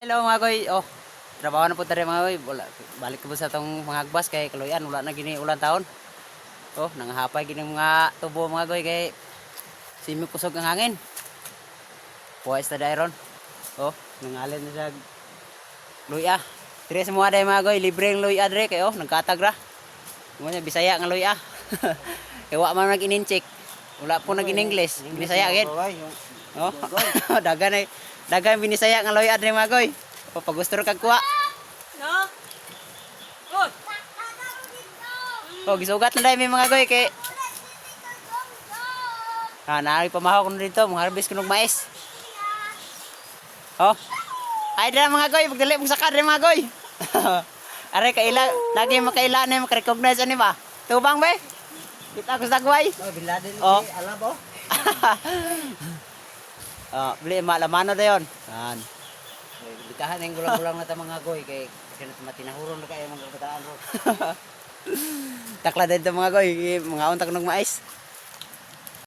Hello mga goy. Oh, trabaho na po tayo mga goy. Balik ko po sa tong mga agbas kay kaluyan wala na gini ulan taon. Oh, nangahapay gini mga tubo mga goy kay simi kusog ang hangin. Puwes ta dayron. Oh, nangalin na sa luya. Dire sa mga day mga goy, libreng luya dire kay oh, nagkatag ra. Mo nya Bisaya nga luya. Kay wa man nag-ininchik. Wala po nag-in-English. Bisaya gid. Oh, dagan binisaya nga luya dire mga goy. O pag gusto ro kag kuha. No? Good. Oh, gisugat na dai may mga goy kay naari pamahaw ko na dito, mga harvest ko ng mais. Oh. Ay dira mga goy, pagdali mong sakad dira mga goy. Are kaila, lagi makaila na makarecognize ani ba? Tubang be? Kita ko sa guway. Oh, Bin Laden Oh. alam oh. Beli malamano dayon. Yan. Bitahan ang gulang-gulang na ta mga goy kay kana matinahuron na kay mga kabataan ro. Takla dito mga goy, mga untak ng mais.